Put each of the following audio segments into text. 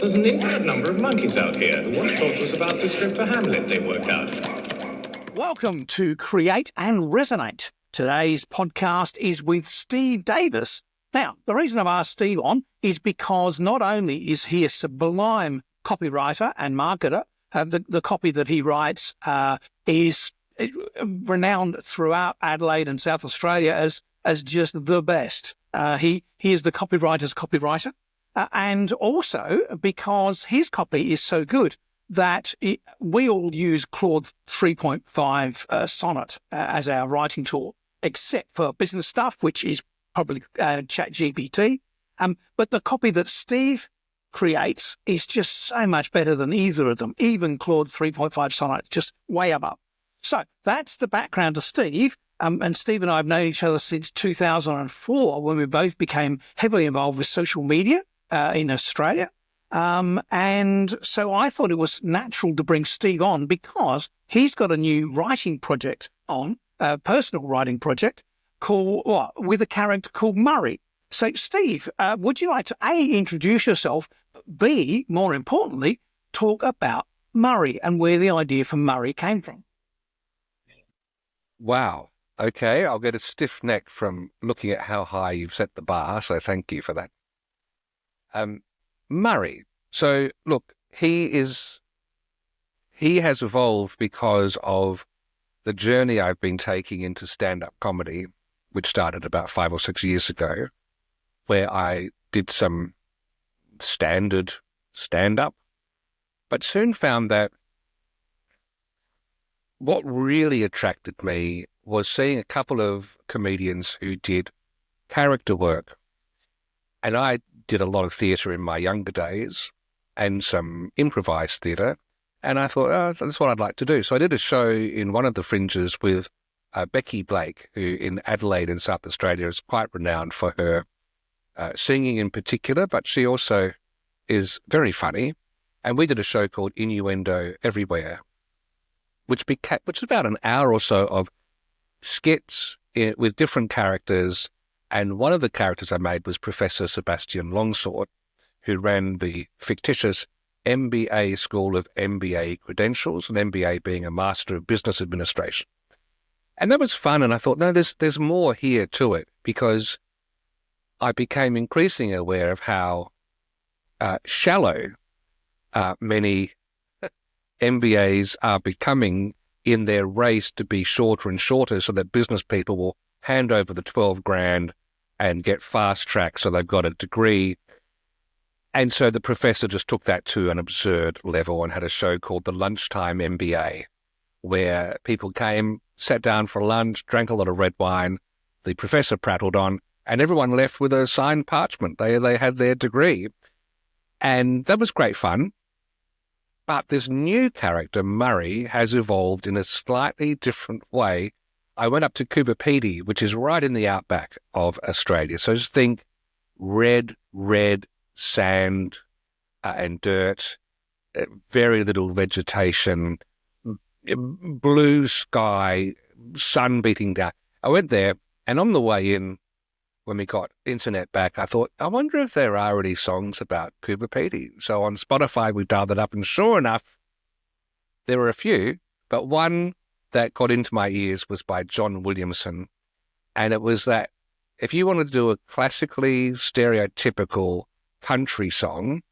There's an infinite number of monkeys out here who want to talk to us about this strip for Hamlet they work out. Welcome to Create and Resonate. Today's podcast is with Steve Davis. Now, the reason I've asked Steve on is because not only is he a sublime copywriter and marketer, the copy that he writes is renowned throughout Adelaide and South Australia as just the best. He is the copywriter's copywriter. And also because his copy is so good that we all use Claude 3.5 Sonnet as our writing tool, except for business stuff, which is probably ChatGPT. But the copy that Steve creates is just so much better than either of them, even Claude 3.5 Sonnet, just way above. So that's the background to Steve. And Steve and I have known each other since 2004, when we both became heavily involved with social media in Australia. And so I thought it was natural to bring Steve on because he's got a new writing project on, a personal writing project with a character called Murray. So Steve, would you like to A, introduce yourself, B, more importantly, talk about Murray and where the idea for Murray came from? Wow. Okay, I'll get a stiff neck from looking at how high you've set the bar, so thank you for that. Murray. So look, he has evolved because of the journey I've been taking into stand-up comedy, which started about 5 or 6 years ago, where I did some standard stand-up, but soon found that what really attracted me was seeing a couple of comedians who did character work. And I did a lot of theatre in my younger days and some improvised theatre. And I thought, oh, that's what I'd like to do. So I did a show in one of the fringes with Becky Blake, who in Adelaide in South Australia is quite renowned for her singing in particular, but she also is very funny. And we did a show called Innuendo Everywhere, which is about an hour or so of skits with different characters. And one of the characters I made was Professor Sebastian Longsword, who ran the fictitious MBA School of MBA Credentials, an MBA being a Master of Business Administration. And that was fun, and I thought, no, there's more here to it, because I became increasingly aware of how shallow many MBAs are becoming in their race to be shorter and shorter, so that business people will hand over the 12 grand and get fast track so they've got a degree. And so the professor just took that to an absurd level and had a show called the Lunchtime MBA, where people came, sat down for lunch, drank a lot of red wine, the professor prattled on, and everyone left with a signed parchment. They had their degree. And that was great fun. But this new character, Murray, has evolved in a slightly different way. I went up to Cooperative, which is right in the outback of Australia. So just think red sand and dirt, very little vegetation, blue sky, sun beating down. I went there, and on the way in, when we got internet back, I thought, I wonder if there are any songs about Cooperative. So on Spotify, we dialed it up, and sure enough, there were a few, but one that got into my ears was by John Williamson. And it was that if you wanted to do a classically stereotypical country song,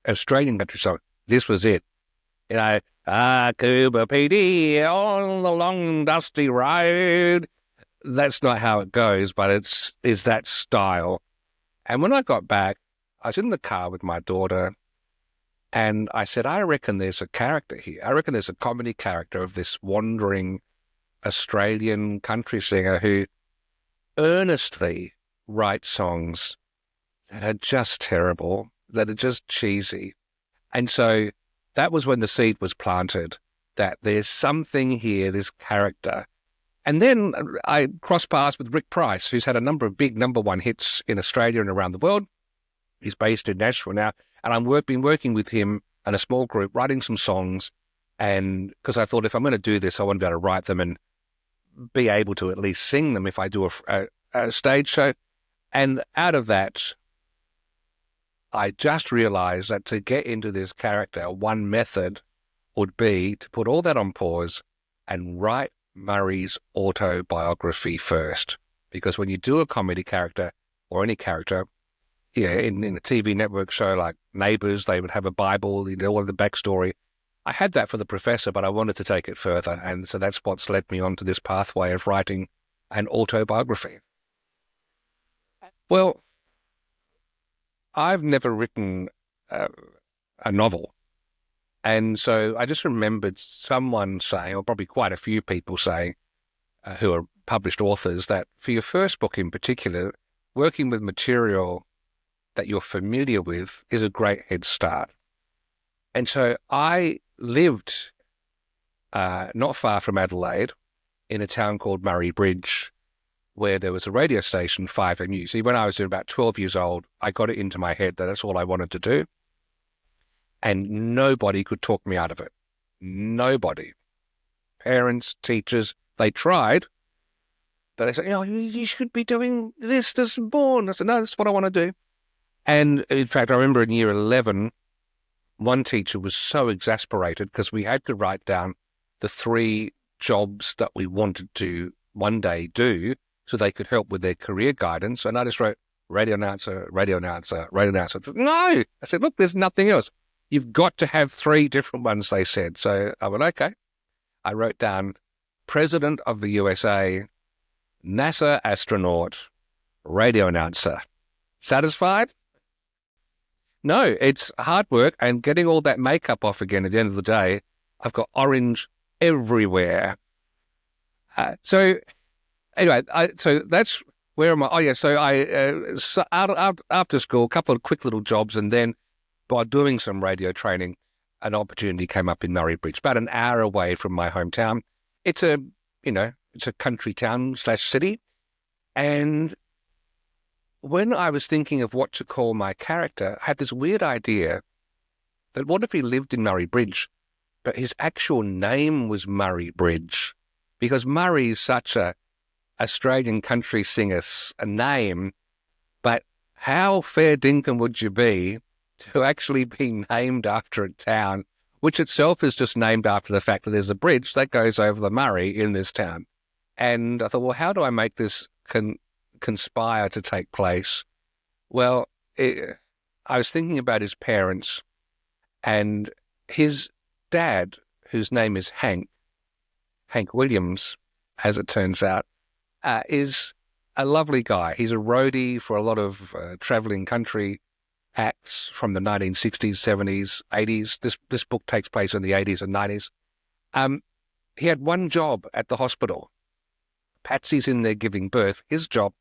Australian country song, this was it. You know, Cooper PD on the long dusty road. That's not how it goes, but it's that style. And when I got back, I was in the car with my daughter, and I said, I reckon there's a character here. I reckon there's a comedy character of this wandering Australian country singer who earnestly writes songs that are just terrible, that are just cheesy. And so that was when the seed was planted, that there's something here, this character. And then I crossed paths with Rick Price, who's had a number of big number one hits in Australia and around the world. He's based in Nashville now, and I've been working with him and a small group, writing some songs. And because I thought, if I'm going to do this, I want to be able to write them and be able to at least sing them if I do a stage show. And out of that, I just realized that to get into this character, one method would be to put all that on pause and write Murray's autobiography first. Because when you do a comedy character or any character, in a TV network show like Neighbours, they would have a Bible, all of the backstory. I had that for the professor, but I wanted to take it further. And so that's what's led me onto this pathway of writing an autobiography. Well, I've never written a novel. And so I just remembered someone saying, or probably quite a few people saying, who are published authors, that for your first book in particular, working with material that you're familiar with is a great head start. And so I lived not far from Adelaide in a town called Murray Bridge, where there was a radio station, 5MU. See, when I was about 12 years old, I got it into my head that that's all I wanted to do. And nobody could talk me out of it. Nobody. Parents, teachers, they tried, but they said, you should be doing this is born. I said, no, that's what I want to do. And in fact, I remember in year 11, one teacher was so exasperated because we had to write down the 3 jobs that we wanted to one day do so they could help with their career guidance. And I just wrote radio announcer, radio announcer, radio announcer. No! I said, look, there's nothing else. You've got to have 3 different ones, they said. So I went, okay. I wrote down President of the USA, NASA astronaut, radio announcer. Satisfied? No, it's hard work, and getting all that makeup off again at the end of the day, I've got orange everywhere. So anyway, so that's where am I? Oh yeah, so after school, a couple of quick little jobs, and then by doing some radio training, an opportunity came up in Murray Bridge, about an hour away from my hometown. It's a country town / city, and when I was thinking of what to call my character, I had this weird idea that what if he lived in Murray Bridge, but his actual name was Murray Bridge, because Murray is such a Australian country singer's a name, but how fair dinkum would you be to actually be named after a town, which itself is just named after the fact that there's a bridge that goes over the Murray in this town. And I thought, well, how do I make this conspire to take place? Well, I was thinking about his parents, and his dad, whose name is Hank Williams, as it turns out, is a lovely guy. He's a roadie for a lot of traveling country acts from the 1960s, 70s, 80s. This book takes place in the 80s and 90s. He had one job at the hospital. Patsy's in there giving birth. His job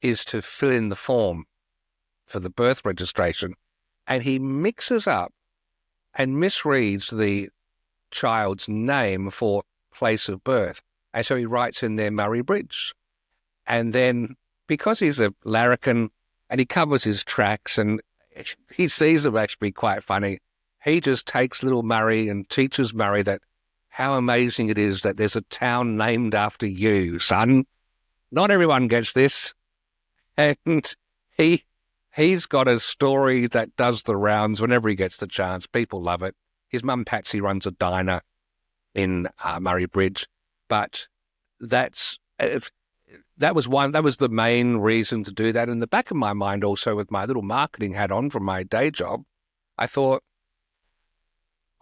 is to fill in the form for the birth registration, and he mixes up and misreads the child's name for place of birth. And so he writes in there Murray Bridge. And then because he's a larrikin and he covers his tracks and he sees them actually quite funny, he just takes little Murray and teaches Murray that how amazing it is that there's a town named after you, son. Not everyone gets this. And he's got a story that does the rounds whenever he gets the chance. People love it. His mum, Patsy, runs a diner in Murray Bridge. But that was the main reason to do that. In the back of my mind also, with my little marketing hat on from my day job, I thought,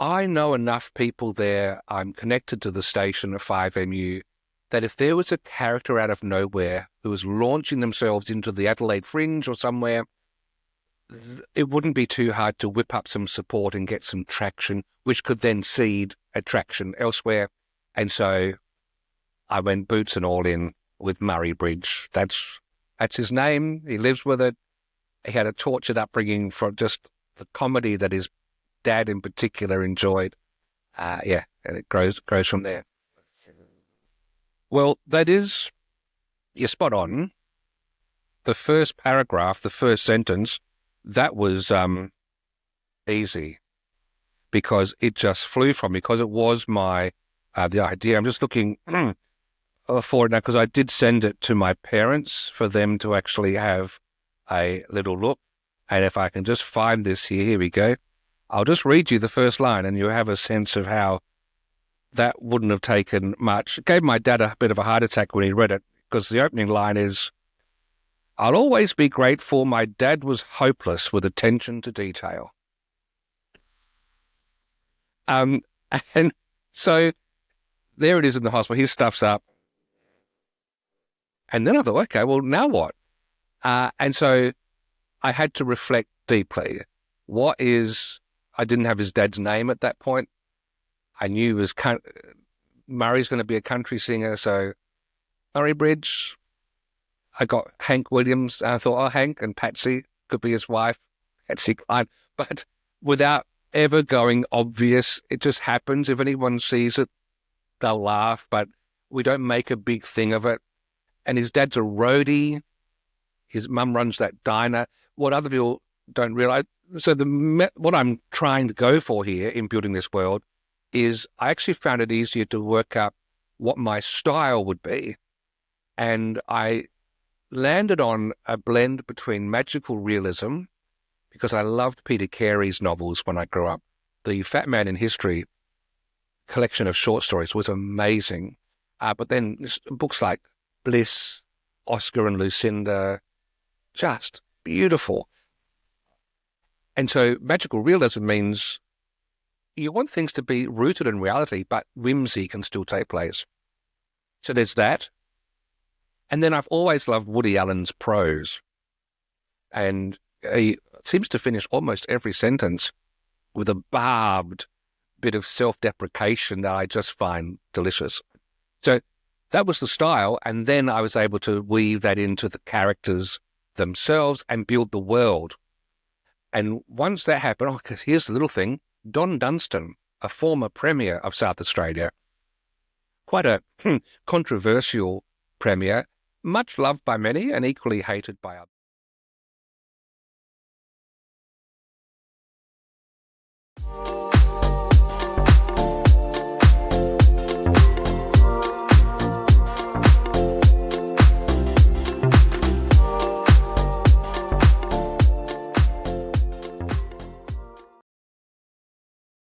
I know enough people there, I'm connected to the station at 5MU, that if there was a character out of nowhere who was launching themselves into the Adelaide Fringe or somewhere, it wouldn't be too hard to whip up some support and get some traction, which could then seed attraction elsewhere. And so I went boots and all in with Murray Bridge. That's his name. He lives with it. He had a tortured upbringing for just the comedy that his dad in particular enjoyed. And it grows from there. Well, that is, you're spot on. The first paragraph, the first sentence, that was easy because it just flew from me, because it was my the idea. I'm just looking for it now because I did send it to my parents for them to actually have a little look. And if I can just find this here we go. I'll just read you the first line and you have a sense of how that wouldn't have taken much. It gave my dad a bit of a heart attack when he read it, because the opening line is, "I'll always be grateful my dad was hopeless with attention to detail." And so there it is in the hospital. His stuff's up. And then I thought, okay, well, now what? And so I had to reflect deeply. I didn't have his dad's name at that point. I knew Murray's going to be a country singer, so Murray Bridge. I got Hank Williams. And I thought, oh, Hank and Patsy could be his wife, Patsy Cline. But without ever going obvious, it just happens. If anyone sees it, they'll laugh, but we don't make a big thing of it. And his dad's a roadie. His mum runs that diner. What other people don't realize. So what I'm trying to go for here in building this world is I actually found it easier to work up what my style would be. And I landed on a blend between magical realism, because I loved Peter Carey's novels when I grew up. The Fat Man in History collection of short stories was amazing. But then books like Bliss, Oscar and Lucinda, just beautiful. And so magical realism means you want things to be rooted in reality, but whimsy can still take place. So there's that. And then I've always loved Woody Allen's prose. And he seems to finish almost every sentence with a barbed bit of self-deprecation that I just find delicious. So that was the style. And then I was able to weave that into the characters themselves and build the world. And once that happened, because here's the little thing, Don Dunstan, a former Premier of South Australia, quite a controversial Premier, much loved by many and equally hated by others.